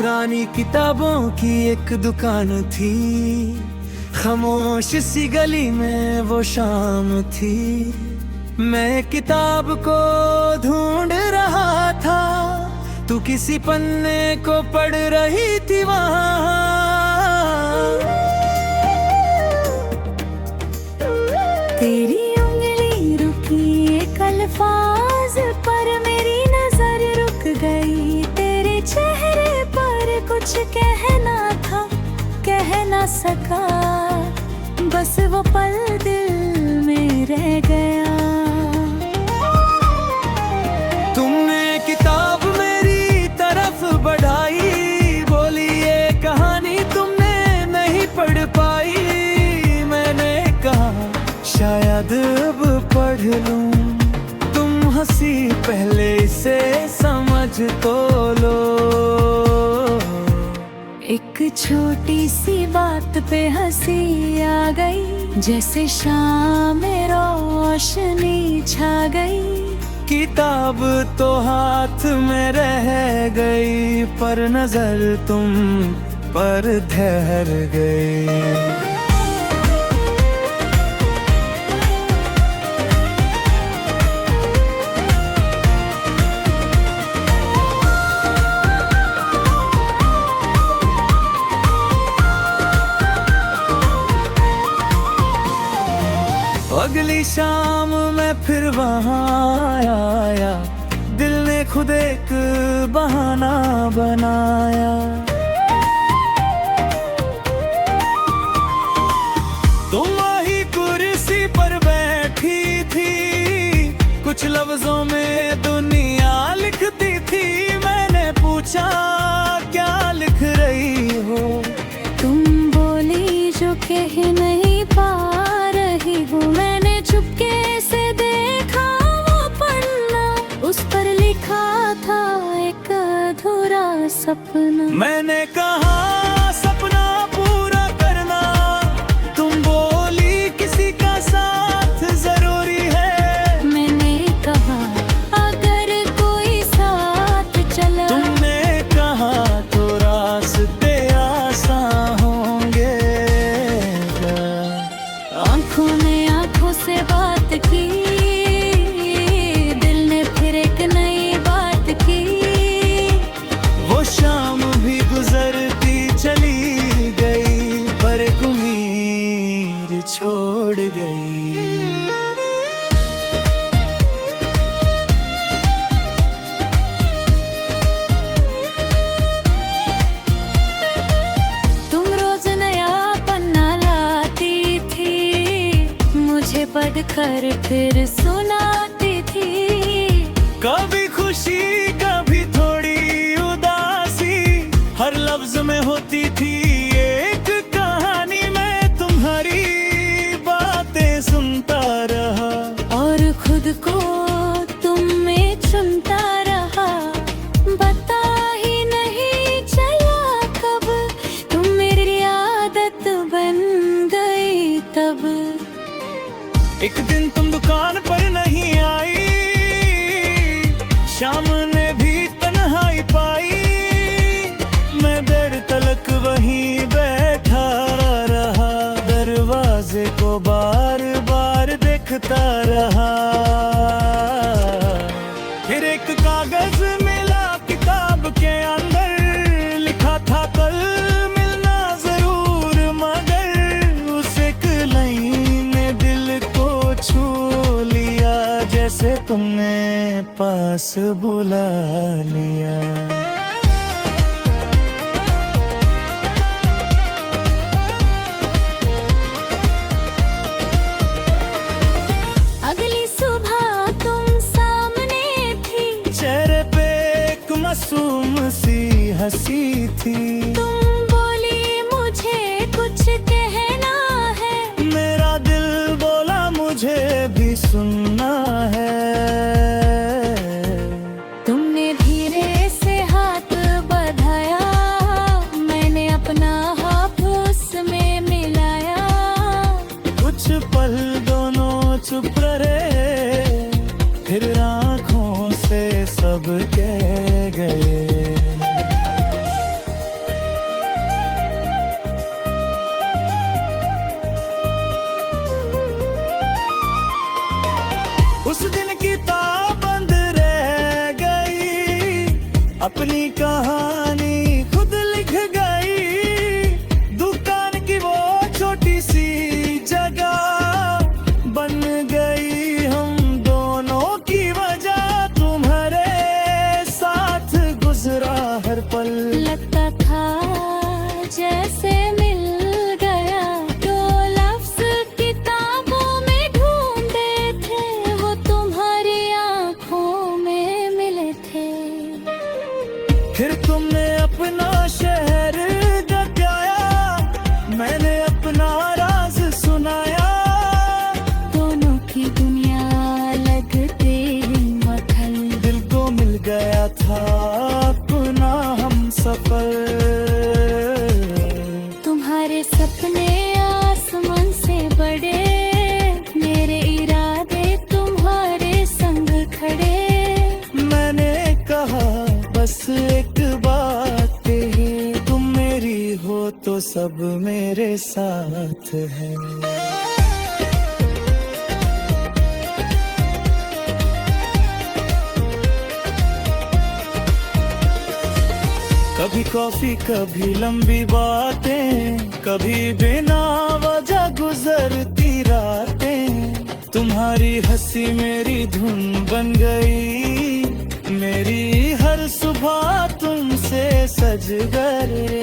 पुरानी किताबों की एक दुकान थी, खामोश सी गली में वो शाम थी। मैं किताब को ढूंढ रहा था, तू किसी पन्ने को पढ़ रही थी वहाँ। तेरी उंगली रुकी एक अल्फाज पर, मेरी नजर रुक गई तेरे चेहरे पर। कुछ कहना था कह ना सका, बस वो पल दिल में रह गया। तुमने किताब मेरी तरफ बढ़ाई, बोली ये कहानी तुमने नहीं पढ़ पाई। मैंने कहा शायद अब पढ़ लूं, तुम हंसी पहले इसे समझ तो लो। एक छोटी सी बात पे हंसी आ गई, जैसे शाम में रोशनी छा गई। किताब तो हाथ में रह गई, पर नजर तुम पर ठहर गई। अगली शाम मैं फिर वहाँ आया, दिल ने खुद एक बहाना बनाया। तुम वही कुर्सी पर बैठी थी, कुछ लफ्जों में दुनिया लिखती थी। मैंने पूछा क्या लिख रही हो, तुम बोली जो कह नहीं पा रही हूँ। मैंने चुपके से देखा वो पन्ना, उस पर लिखा था एक अधूरा सपना। मैंने कहा सपना पूरा करना, तुम बोली किसी का साथ जरूरी है। मैंने कहा अगर कोई साथ चला, तुमने कहा तो रास्ते आसान होंगे। आंखों ने आंखों से बात की, दिल ने फिर एक नई बात की। वो शाम भी गुजरती चली गई, पर एक उम्मीद छोड़ गई। तुम रोज नया पन्ना लाती थी, मुझे पढ़कर फिर सुनाती थी। कभी खुशी कभी थोड़ी उदासी, हर लफ्ज में होती थी एक कहानी। मैं तुम्हारी बातें सुनता रहा, और खुद को तुम में चुनता रहा। बता ही नहीं चला कब, तुम मेरी आदत बन गई तब। एक दिन तुम दुकान पर नहीं आई, शाम ने भी तन्हाई पाई। मैं देर तलक वहीं बैठा रहा, दरवाजे को बार बार देखता रहा। फिर एक कागज मिला किताब के अंदर, लिखा था कल मिलना जरूर, मगर उस एक लाइन ने दिल को छू लिया, जैसे तुमने पास बुला लिया। अगली सुबह तुम सामने थी, चेहरे पे एक मासूम सी हंसी थी। तुम बोली मुझे कुछ कहना है, मेरा दिल बोला मुझे भी सुनना है। तुमने धीरे से हाथ बढ़ाया, मैंने अपना हाथ उसमें मिलाया। कुछ पल दोनों चुप रहे, फिर आँखों से सब कह गए। अपनी कहानी खुद लिख गई। दुकान की वो छोटी सी जगह बन गई हम दोनों की वजह। तुम्हारे साथ गुजरा हर पल, लगता था जैसे मिल गया। जो लफ्ज किताबों में ढूंढे थे वो तुम्हारी आंखों में मिले थे। फिर तुमने अपना शहर जगाया, मैंने अपना राज सुनाया। दोनों की दुनिया लगते मखल, दिल को मिल गया था अपना हम सफर। तुम्हारे सपने आसमान से बड़े, मेरे इरादे तुम्हारे संग खड़े। मैंने कहा बस एक बात है, तुम मेरी हो तो सब मेरे साथ है। कभी कॉफी कभी लंबी बातें, कभी बिना वजह गुजरती रातें। तुम्हारी हंसी मेरी धुन बन गई, मेरी हर सुबह तुमसे सज गए।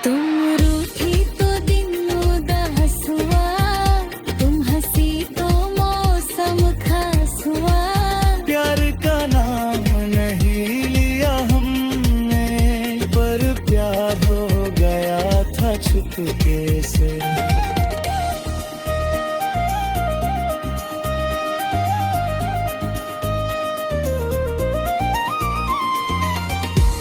तुम रूठी तो दिन उदास हुआ, तुम हंसी तो मौसम खास हुआ। प्यार का नाम नहीं लिया हमने, पर प्यार हो गया था छुपके से।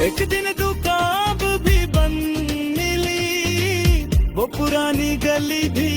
एक दिन दुकान भी बंद मिली, वो पुरानी गली भी